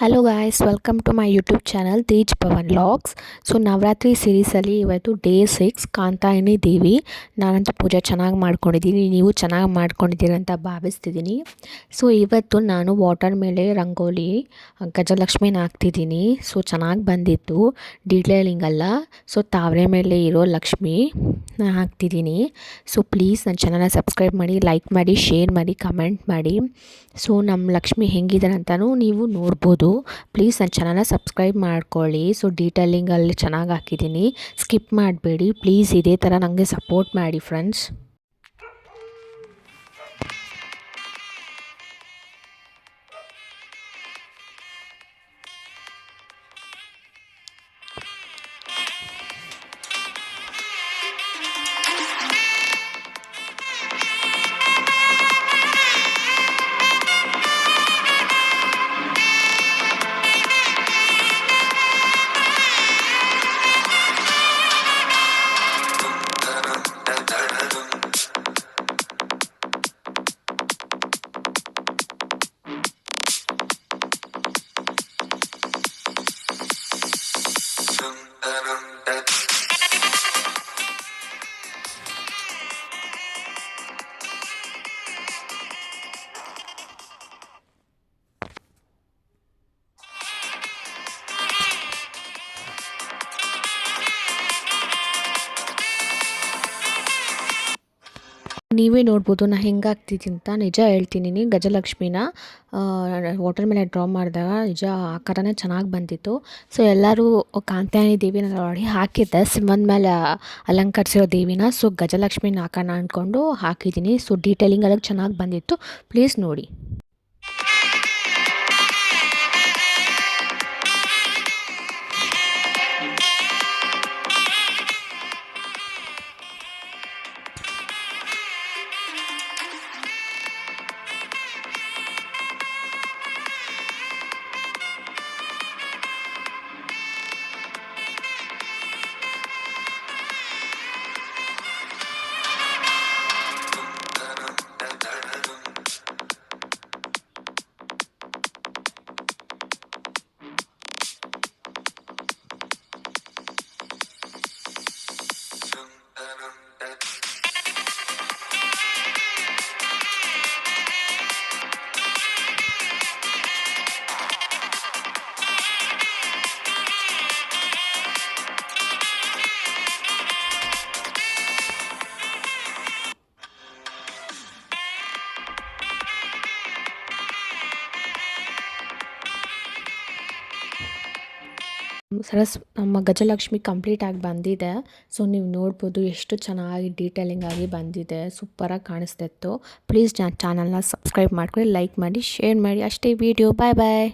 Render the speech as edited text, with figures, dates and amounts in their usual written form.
Hello guys, welcome to my YouTube channel Tej Pavan vlogs. So Navratri ಸೀರೀಸಲ್ಲಿ ಇವತ್ತು day 6 ಕಾಂತಾಯಿನಿ ದೇವಿ. ನಾನಂತೂ ಪೂಜೆ ಚೆನ್ನಾಗಿ ಮಾಡ್ಕೊಂಡಿದ್ದೀನಿ, ನೀವು ಚೆನ್ನಾಗಿ ಮಾಡ್ಕೊಂಡಿದ್ದೀರಿ ಅಂತ ಭಾವಿಸ್ತಿದ್ದೀನಿ. ಸೊ ಇವತ್ತು ನಾನು ವಾಟರ್ ಮೇಲೆ ರಂಗೋಲಿ ಗಜಲಕ್ಷ್ಮಿನ ಹಾಕ್ತಿದ್ದೀನಿ. ಸೊ ಚೆನ್ನಾಗಿ ಬಂದಿತ್ತು, ಡೀಟೇಲಿಂಗ್ ಅಲ್ಲ. ಸೊ ತಾವರೆ ಮೇಲೆ ಇರೋ ಲಕ್ಷ್ಮಿ ಹಾಕ್ತಿದ್ದೀನಿ. ಸೊ ಪ್ಲೀಸ್ ನನ್ನ ಚಾನಲ್ನ ಸಬ್ಸ್ಕ್ರೈಬ್ ಮಾಡಿ, ಲೈಕ್ ಮಾಡಿ, ಶೇರ್ ಮಾಡಿ, ಕಮೆಂಟ್ ಮಾಡಿ. ಸೊ ನಮ್ಮ ಲಕ್ಷ್ಮಿ ಹೆಂಗಿದ್ದಾರೆ ಅಂತಲೂ ನೀವು ನೋಡ್ಬೋದು. ಪ್ಲೀಸ್ ನನ್ನ ಚಾನಲ್ನ ಸಬ್ಸ್ಕ್ರೈಬ್ ಮಾಡ್ಕೊಳ್ಳಿ. ಸೊ ಡೀಟೇಲಿಂಗಲ್ಲಿ ಚೆನ್ನಾಗಿ ಹಾಕಿದ್ದೀನಿ, ಸ್ಕಿಪ್ ಮಾಡಬೇಡಿ ಪ್ಲೀಸ್. ಇದೇ ಥರ ನನಗೆ ಸಪೋರ್ಟ್ ಮಾಡಿ ಫ್ರೆಂಡ್ಸ್. ನೀವೇ ನೋಡ್ಬೋದು ನಾ ಹೆಂಗೆ ಆಗ್ತಿದ್ದೀನಿ ಅಂತ. ನಿಜ ಹೇಳ್ತೀನಿ, ಗಜಲಕ್ಷ್ಮಿನ ವಾಟರ್ ಮೇಲೆ ಡ್ರಾ ಮಾಡಿದಾಗ ನಿಜ ಆಕಾರನೇ ಚೆನ್ನಾಗಿ ಬಂದಿತ್ತು. ಸೊ ಎಲ್ಲರೂ ಕಾಂತಾಯಿನಿ ದೇವಿನ ನೋಡಿ ಹಾಕಿದ್ದೆ, ಸಿಂಹದ ಮೇಲೆ ಅಲಂಕರಿಸಿರೋ ದೇವಿನ. ಸೊ ಗಜಲಕ್ಷ್ಮಿನ ಹಾಕೋಣ ಅಂದ್ಕೊಂಡು ಹಾಕಿದ್ದೀನಿ. ಸೊ ಡೀಟೇಲಿಂಗ್ ಅದಕ್ಕೆ ಚೆನ್ನಾಗಿ ಬಂದಿತ್ತು, ಪ್ಲೀಸ್ ನೋಡಿ. ನಮ್ಮ ಗಜಲಕ್ಷ್ಮಿ ಕಂಪ್ಲೀಟಾಗಿ ಬಂದಿದೆ. ಸೊ ನೀವು ನೋಡ್ಬೋದು ಎಷ್ಟು ಚೆನ್ನಾಗಿ ಡೀಟೇಲಿಂಗ್ ಆಗಿ ಬಂದಿದೆ, ಸೂಪರಾಗಿ ಕಾಣಿಸ್ತಿತ್ತು. ಪ್ಲೀಸ್ ಚಾನಲ್ನ ಸಬ್ಸ್ಕ್ರೈಬ್ ಮಾಡ್ಕೊಳ್ಳಿ, ಲೈಕ್ ಮಾಡಿ, ಶೇರ್ ಮಾಡಿ. ಅಷ್ಟೇ ವಿಡಿಯೋ. ಬಾಯ್ ಬಾಯ್.